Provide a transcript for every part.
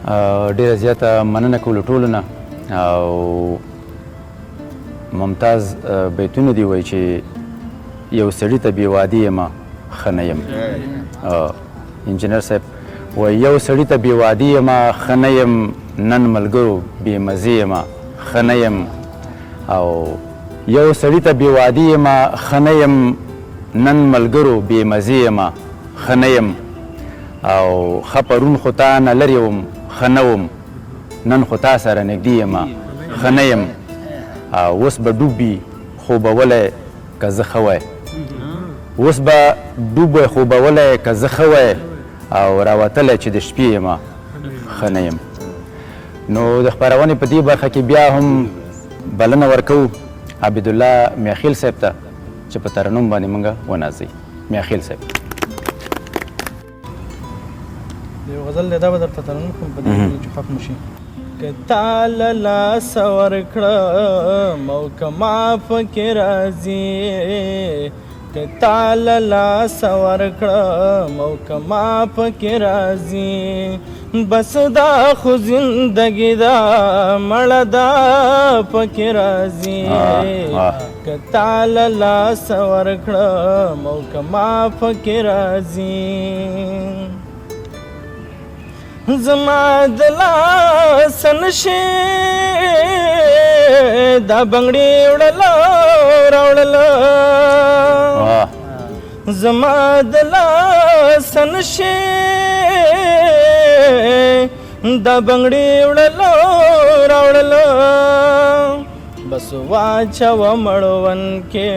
ډېره زیاته مننه کولو ټولو نه او ممتاز بیتونه دي وایي چې یو سړي ته بې وعدې یم ښه نه یم. انجینر صاحب وایي یو سړي ته بې وعدې یم ښه نه یم، نن ملګرو بې مزې یم ښه نه یم، او یو سړي ته بې وعدې یم ښه نه یم، نن ملګرو بې مزې یم ښه نه یم، او ښه پرون خو تا نه لرې وم ښه نه وم، نن خو تا سره نږدې یم ښه نه یم، اوس به ډوب وي خوبولی که زه ښه وی، اوس به ډوب وی خوبولی که زه ښه وی، او راوتلی چې د شپې یم ښه نه یم. نو د خپرونې په دې برخه کې بیا هم بلنه ورکوو عبدالله میاخیل صاحب ته چې په ترنم باندې موږ ونازوي. میاخیل صاحب یو غزل دی، دا به درته ترنم کوم په دې کې چې ختم شي. که تا له لاسه ورکړم او که ما پکې راځي، که تا له لاسه ورکړم او که ما پکې راځي، بس دا خو زندګي دا مړه دا پکې راځي. که تا له لاسه ورکړم او که ما پکې راځي، زما د لاسه نشي دا بنګړي وړله راوړله، زما د لاسه نشي دا بنګړي وړله راوړله، بس واچوه مړوند کې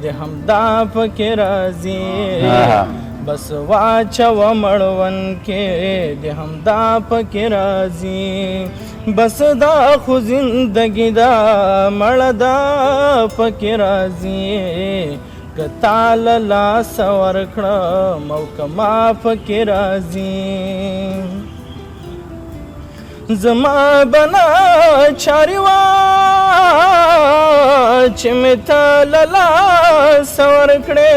د همدا پکې راځي، بس واچوه مړوند کې د همدا پکې راځي، بس دا خو زندګي دا مړه دا پکې راځي. که تا له لاسه ورکړم او که ما پکې راځي، زما بنا چاري وا چې مې ته له لاسه ورکړې،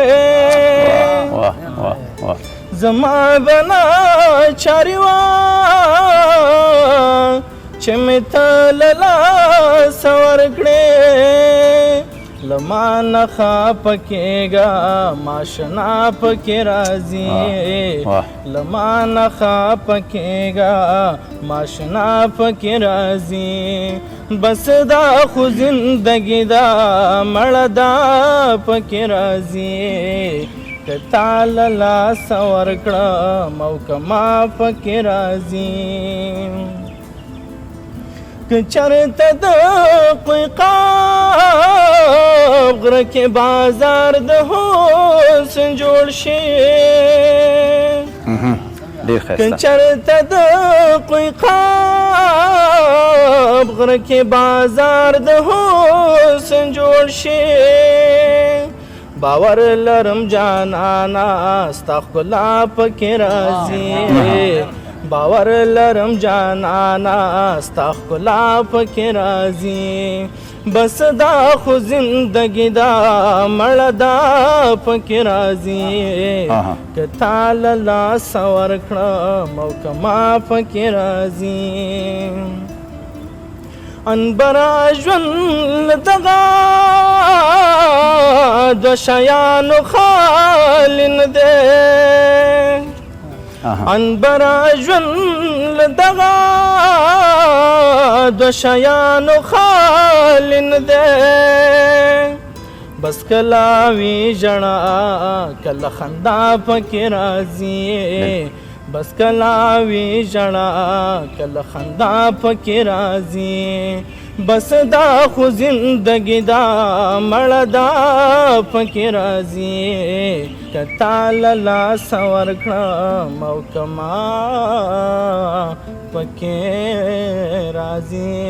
زما بنا چاري وا چې مې ته له لاسه ورکړې، له ما نه خفه کېږه ما شنا پکې راځي، له ما نه خفه کېږه ما شنا پکې راځي، بس دا خو زندګي دا مړه دا پکې راځي. که تا له لاسه ورکړم او که ما پکې راځي، که چرته د قیقاب غره کې بازار د حسن جوړ شي، که چرته د قیقاب غره کې بازار د حسن جوړ شي، باور لرم جانانا ستا ښکلا پکې راځي، باور لرم جانانا ستا ښکلا پکې راځي، بس دا خو زندګي دا مړه دا پکې راځي. که تا له لاسه ورکړم او که ما پکې راځي، انبرا ژوند دغه د شیانو خالي نه دی، انبرا ژوند دغه د شیانو خالي نه دی، بس کله وي ژړا کله خندا پکې راځي، بس کله وي ژړا کله خندا پکې راځي، بس دا خو زندګي دا مړه دا پکې راځي. که تا له لاسه ورکړم او که ما پکې راځي.